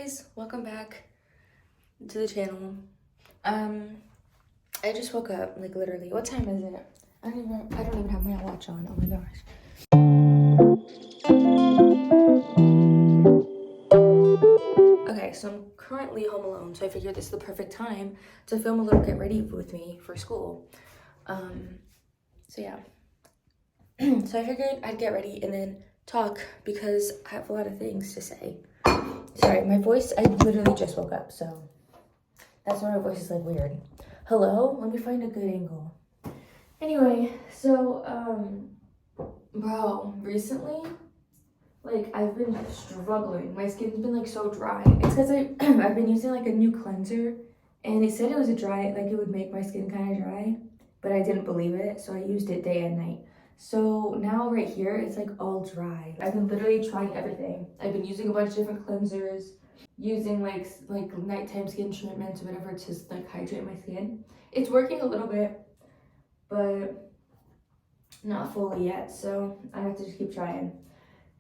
guys, welcome back to the channel. I just woke up, like literally. What time is it? I don't even have my watch on. Oh my gosh. Okay, so I'm currently home alone, so I figured this is the perfect time to film a little get ready with me for school. So yeah. So I figured I'd get ready and then talk because I have a lot of things to say. Sorry, my voice, I literally just woke up, so that's why my voice is like weird. Hello? Let me find a good angle. Anyway, so, bro, recently, like, I've been struggling. My skin's been, like, so dry. It's because I've been using, like, a new cleanser, and it said it was it would make my skin kind of dry, but I didn't believe it, so I used it day and night. So now right here, it's, like, all dry. I've been literally trying everything. I've been using a bunch of different cleansers, using like nighttime skin treatments or whatever to like hydrate my skin. It's working a little bit, but not fully yet, so I have to just keep trying.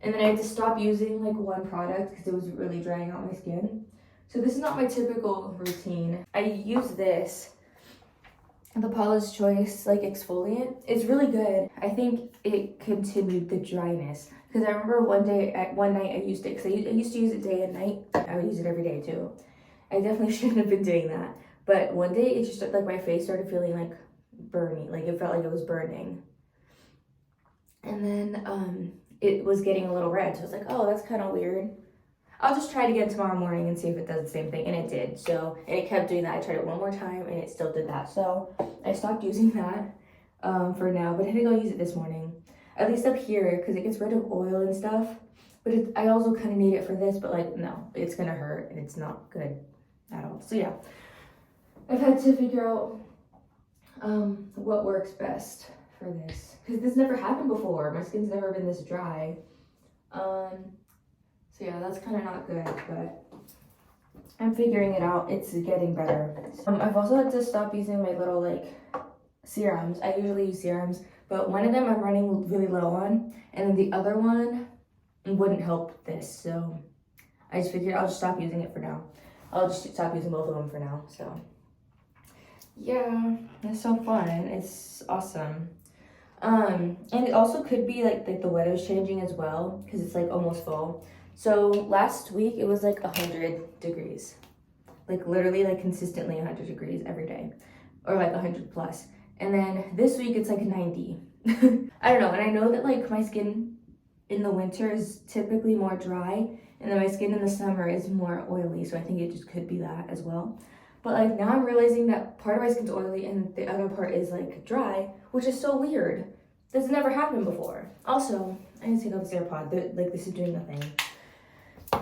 And then I had to stop using like one product because it was really drying out my skin. So this is not my typical routine. I use this, the Paula's Choice like exfoliant. It's really good. I think it continued the dryness because I remember one night I used it because I used to use it day and night. I would use it every day too. I definitely shouldn't have been doing that, but one day it just like my face started feeling like burning, like it felt like it was burning, and then it was getting a little red. So I was like, oh, that's kind of weird. I'll just try it again tomorrow morning and see if it does the same thing. And it did. So, and it kept doing that. I tried it one more time and it still did that. So I stopped using that for now, but I had to go use it this morning. At least up here, because it gets rid of oil and stuff. But I also kind of need it for this, but like, no, it's going to hurt and it's not good at all. So yeah, I've had to figure out what works best for this. Because this never happened before. My skin's never been this dry. So yeah, that's kind of not good, but I'm figuring it out. It's getting better. I've also had to stop using my little like serums. I usually use serums, but one of them I'm running really low on, and then the other one wouldn't help this. So I just figured I'll just stop using it for now. I'll just stop using both of them for now. So yeah, it's so fun. It's awesome. And it also could be like the weather's changing as well because it's like almost fall. So last week it was like 100 degrees, like literally like consistently 100 degrees every day, or like 100 plus. And then this week it's like 90. I don't know. And I know that like my skin in the winter is typically more dry, and then my skin in the summer is more oily. So I think it just could be that as well. But like now I'm realizing that part of my skin's oily and the other part is like dry, which is so weird. This never happened before. Also, I need to take out this AirPod. Like this is doing nothing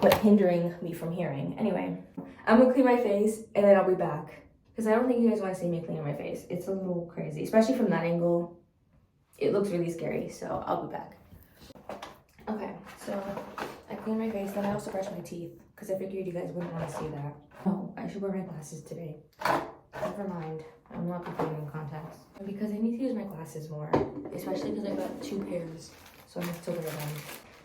but hindering me from hearing. Anyway, I'm gonna clean my face and then I'll be back because I don't think you guys want to see me cleaning my face. It's a little crazy, especially from that angle. It looks really scary, so I'll be back. Okay, so I cleaned my face, then I also brushed my teeth because I figured you guys wouldn't want to see that. Oh, I should wear my glasses today. Never mind, I'm not putting in contacts. Because I need to use my glasses more, especially because I got 2 pairs, so I have to wear them.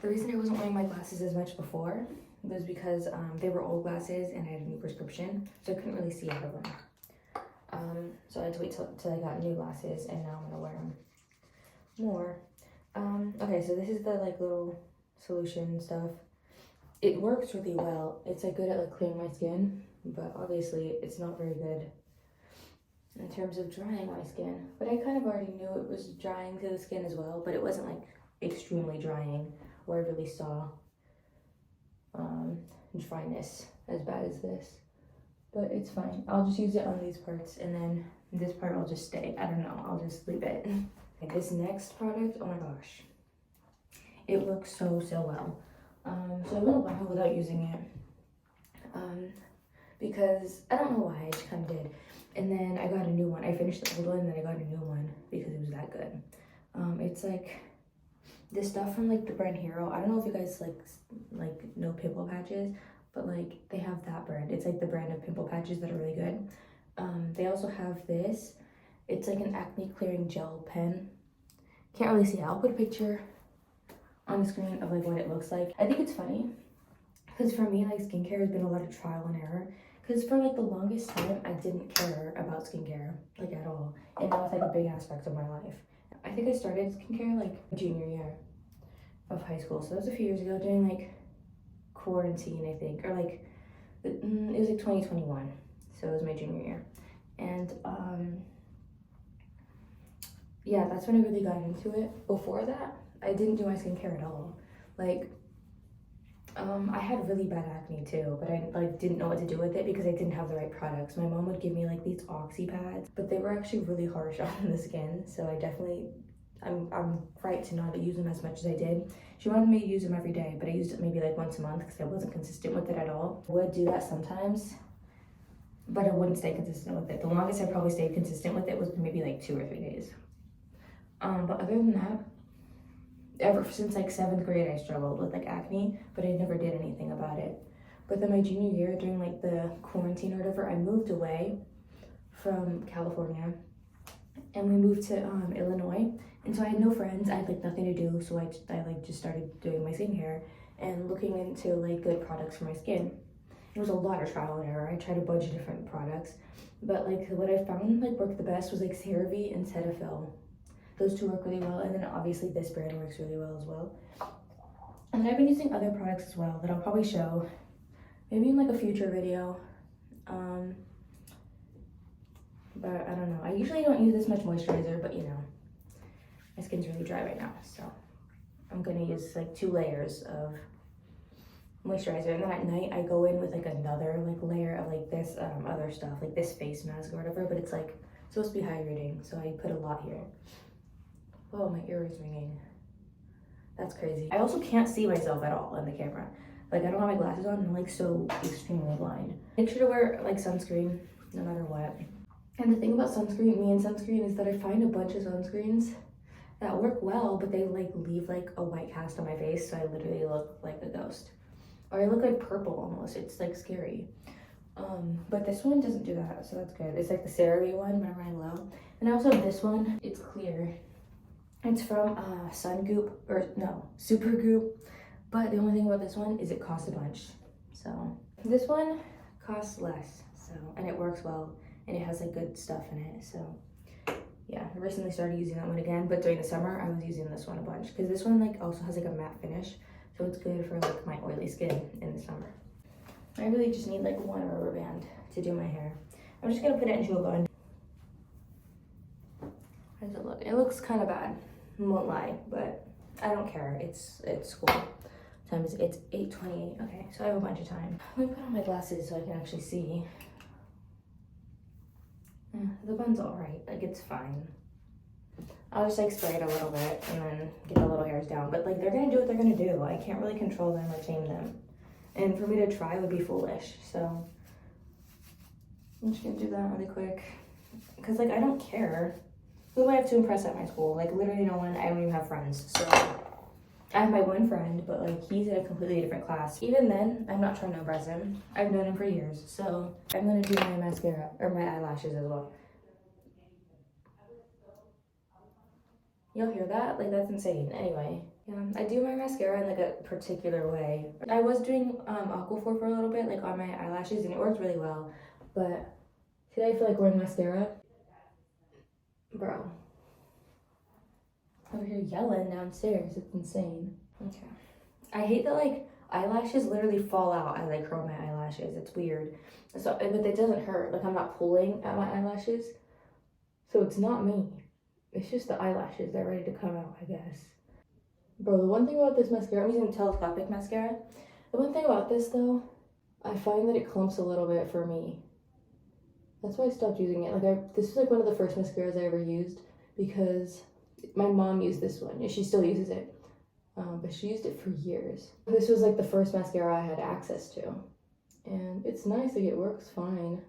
The reason I wasn't wearing my glasses as much before was because they were old glasses and I had a new prescription, so I couldn't really see out of them. So I had to wait till I got new glasses, and now I'm gonna wear them more. Okay, so this is the like little solution stuff. It works really well. It's like good at like clearing my skin, but obviously it's not very good in terms of drying my skin. But I kind of already knew it was drying to the skin as well, but it wasn't like extremely drying where I really saw dryness as bad as this. But it's fine. I'll just use it on these parts, and then this part will just stay. I don't know, I'll just leave it. And this next product, oh my gosh, it works so well. So I went a while without using it because I don't know why, I just kind of did. And then I got a new one. I finished the old one, and then I got a new one because it was that good. It's like this stuff from like the brand Hero. I don't know if you guys like know pimple patches, but like they have that brand. It's like the brand of pimple patches that are really good. They also have this. It's like an acne clearing gel pen. Can't really see it. I'll put a picture on the screen of like what it looks like. I think it's funny Because for me, like, skincare has been a lot of trial and error. Because for like the longest time, I didn't care about skincare, like at all. And now it's like a big aspect of my life. I think I started skincare like junior year of high school. So that was a few years ago during like quarantine, I think. Or like, it was like 2021. So it was my junior year. And yeah, that's when I really got into it. Before that, I didn't do my skincare at all. Like, I had really bad acne too, but I like didn't know what to do with it because I didn't have the right products. My mom would give me like these oxy pads, but they were actually really harsh on the skin. So I'm right to not use them as much as I did. She wanted me to use them every day, but I used it maybe like once a month because I wasn't consistent with it at all. I would do that sometimes, but I wouldn't stay consistent with it. The longest I probably stayed consistent with it was maybe like 2 or 3 days. But other than that, ever since like 7th grade, I struggled with like acne, but I never did anything about it. But then my junior year, during like the quarantine or whatever, I moved away from California and we moved to Illinois. And so I had no friends, I had like nothing to do. So I like just started doing my skincare and looking into like good products for my skin. It was a lot of trial and error. I tried a bunch of different products, but like what I found like worked the best was like CeraVe and Cetaphil. Those two work really well, and then obviously this brand works really well as well. And then I've been using other products as well that I'll probably show maybe in like a future video. But I don't know. I usually don't use this much moisturizer, but you know, my skin's really dry right now, so I'm gonna use like 2 layers of moisturizer, and then at night I go in with like another like layer of like this other stuff, like this face mask or whatever, but it's like supposed to be hydrating, so I put a lot here. Oh, my ear is ringing. That's crazy. I also can't see myself at all in the camera. Like, I don't have my glasses on and I'm like so extremely blind. Make sure to wear like sunscreen no matter what. And the thing about me and sunscreen is that I find a bunch of sunscreens that work well, but they like leave like a white cast on my face, so I literally look like a ghost. Or I look like purple almost. It's like scary. But this one doesn't do that, so that's good. It's like the CeraVe one, but I'm running low. And I also have this one. It's clear. It's from Supergoop, but the only thing about this one is it costs a bunch. So this one costs less, so, and it works well, and it has like good stuff in it. So yeah, I recently started using that one again, but during the summer I was using this one a bunch because this one like also has like a matte finish, so it's good for like my oily skin in the summer. I really just need like one rubber band to do my hair. I'm just gonna put it into a bun. How does it look? It looks kind of bad, won't lie, but I don't care. It's school time. It's 8:28. Okay, so I have a bunch of time. Let me put on my glasses so I can actually see. The bun's all right. Like, it's fine. I'll just like spray it a little bit and then get the little hairs down. But like, they're gonna do what they're gonna do. I can't really control them or tame them. And for me to try would be foolish. So I'm just gonna do that really quick. Cause like, I don't care. Who do I have to impress at my school? Like, literally no one. I don't even have friends. So I have my one friend, but like, he's in a completely different class. Even then, I'm not trying to impress him. I've known him for years. So I'm gonna do my mascara or my eyelashes as well. You'll hear that? Like, that's insane. Anyway, yeah, I do my mascara in like a particular way. I was doing Aquaphor for a little bit, like on my eyelashes, and it worked really well. But today I feel like wearing mascara. Bro. Over here yelling downstairs. It's insane. Okay. I hate that like eyelashes literally fall out as I curl my eyelashes. It's weird. So, but it doesn't hurt. Like, I'm not pulling at my eyelashes. So it's not me. It's just the eyelashes. They're ready to come out, I guess. Bro, the one thing about this mascara, I'm using telescopic mascara. The one thing about this though, I find that it clumps a little bit for me. That's why I stopped using it. Like, this was like one of the first mascaras I ever used because my mom used this one and she still uses it. But she used it for years. This was like the first mascara I had access to. And it's nice, like it works fine.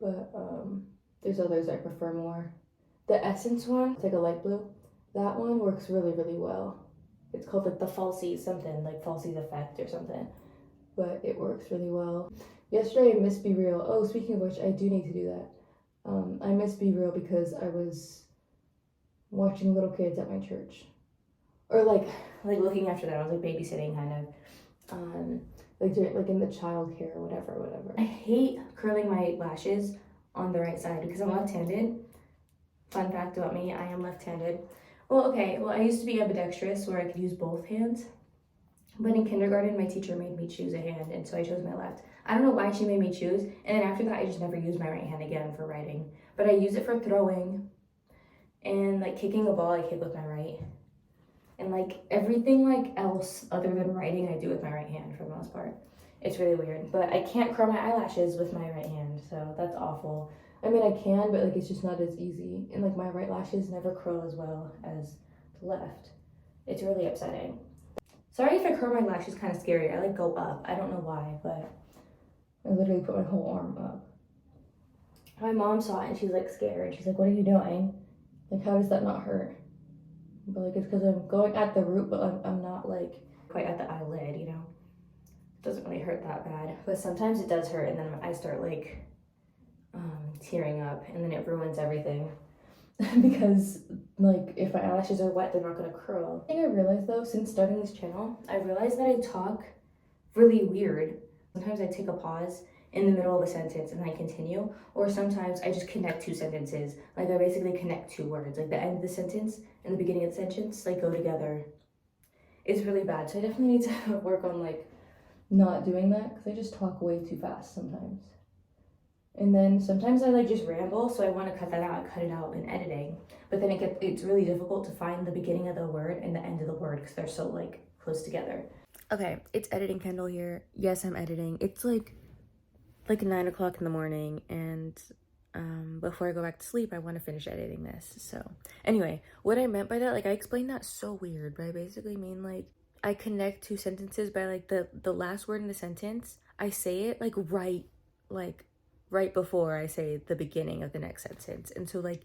But there's others I prefer more. The Essence one, it's like a light blue. That one works really, really well. It's called like the Falsies something, like Falsies Effect or something. But it works really well. Yesterday I missed Be Real. Oh, speaking of which, I do need to do that. I missed Be Real because I was watching little kids at my church. Or like looking after them. I was like babysitting kind like in the childcare or whatever. I hate curling my lashes on the right side because I'm left-handed. Fun fact about me, I am left-handed. Well, okay, I used to be ambidextrous where I could use both hands. But in kindergarten, my teacher made me choose a hand, and so I chose my left. I don't know why she made me choose, and then after that, I just never used my right hand again for writing. But I use it for throwing, and like kicking a ball, I kick with my right. And like everything like else other than writing, I do with my right hand for the most part. It's really weird, but I can't curl my eyelashes with my right hand, so that's awful. I mean, I can, but like it's just not as easy. And like my right lashes never curl as well as the left. It's really upsetting. Sorry if I curl my lashes kind of scary. I like go up. I don't know why, but I literally put my whole arm up. My mom saw it and she's like scared. She's like, what are you doing? Like, how does that not hurt? But like, it's because I'm going at the root, but I'm not like quite at the eyelid, you know? It doesn't really hurt that bad. But sometimes it does hurt and then I start like tearing up and then it ruins everything. Because like if my eyelashes are wet, they're not gonna curl. The thing I realized though, since starting this channel, I realized that I talk really weird. Sometimes I take a pause in the middle of a sentence and then I continue, or sometimes I just connect two sentences. Like I basically connect two words, like the end of the sentence and the beginning of the sentence, like go together. It's really bad, so I definitely need to work on like not doing that because I just talk way too fast sometimes. And then sometimes I like just ramble, so I want to cut that out. I cut it out in editing, but then it's really difficult to find the beginning of the word and the end of the word because they're so like close together. Okay, it's editing Kendall here. Yes, I'm editing. It's like 9 o'clock in the morning, and before I go back to sleep, I want to finish editing this. So anyway, what I meant by that, like I explained that so weird, but I basically mean like I connect two sentences by like the last word in the sentence. I say it like right before I say the beginning of the next sentence. And so like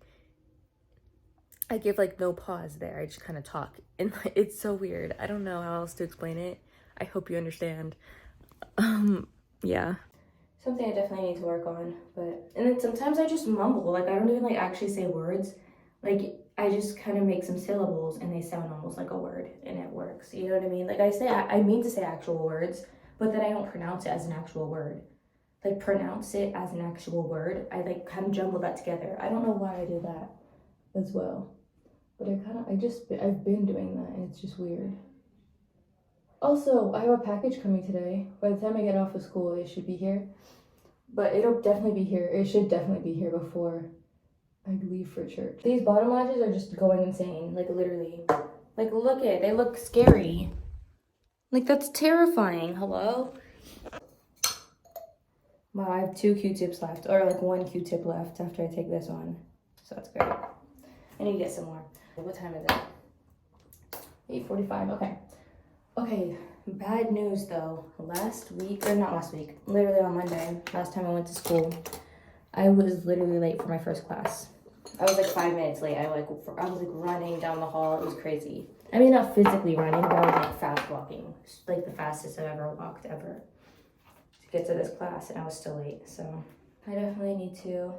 I give like no pause there. I just kind of talk and it's so weird. I don't know how else to explain it. I hope you understand. Yeah. Something I definitely need to work on, and then sometimes I just mumble. Like I don't even like actually say words. Like I just kind of make some syllables and they sound almost like a word and it works. You know what I mean? Like I mean to say actual words, but then I don't pronounce it as an actual word. Like pronounce it as an actual word. I like kind of jumble that together. I don't know why I do that as well, but I've been doing that and it's just weird. Also, I have a package coming today. By the time I get off of school, it should be here, but it'll definitely be here. It should definitely be here before I leave for church. These bottom lashes are just going insane, like literally. Like look at, they look scary. Like that's terrifying, hello? Wow, I have 2 Q-tips left, or like 1 Q-tip left after I take this on. So that's great. I need to get some more. What time is it? 8:45, okay. Okay, bad news though. Literally on Monday, last time I went to school, I was literally late for my first class. I was like 5 minutes late. I was like running down the hall. It was crazy. I mean, not physically running, but I was like fast walking. Like the fastest I've ever walked ever. Get to this class and I was still late, so I definitely need to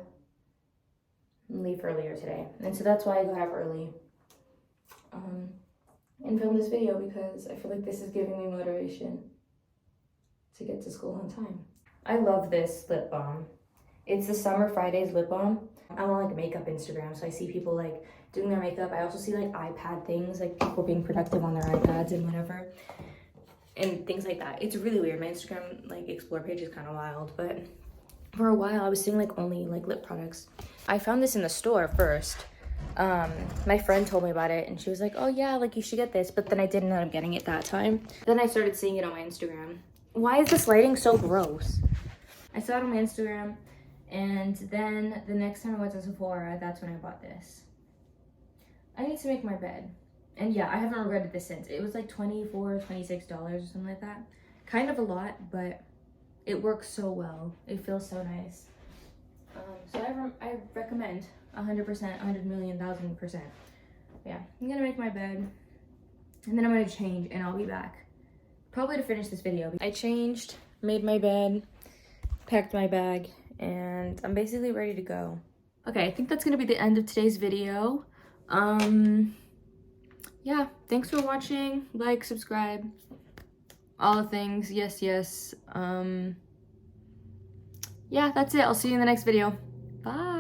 leave earlier today, and so that's why I got up early and film this video, because I feel like this is giving me motivation to get to school on time. I love this lip balm. It's the Summer Fridays lip balm. I'm on like makeup Instagram, so I see people like doing their makeup. I also see like iPad things, like people being productive on their iPads and whatever. And things like that. It's really weird. My Instagram like explore page is kind of wild, but for a while I was seeing like only like lip products. I found this in the store first. My friend told me about it and she was like, oh yeah, like you should get this, but then I didn't end up getting it that time. Then I started seeing it on my Instagram. Why is this lighting so gross? I saw it on my Instagram, and then the next time I went to Sephora, that's when I bought this. I need to make my bed. And yeah, I haven't regretted this since. It was like $24, $26 or something like that. Kind of a lot, but it works so well. It feels so nice. So I recommend 100%, 100 million, 1,000%. Yeah, I'm gonna make my bed and then I'm gonna change and I'll be back. Probably to finish this video. I changed, made my bed, packed my bag, and I'm basically ready to go. Okay, I think that's gonna be the end of today's video. Yeah, thanks for watching. Like, subscribe, all the things. Yes, yes. Yeah, that's it. I'll see you in the next video. Bye.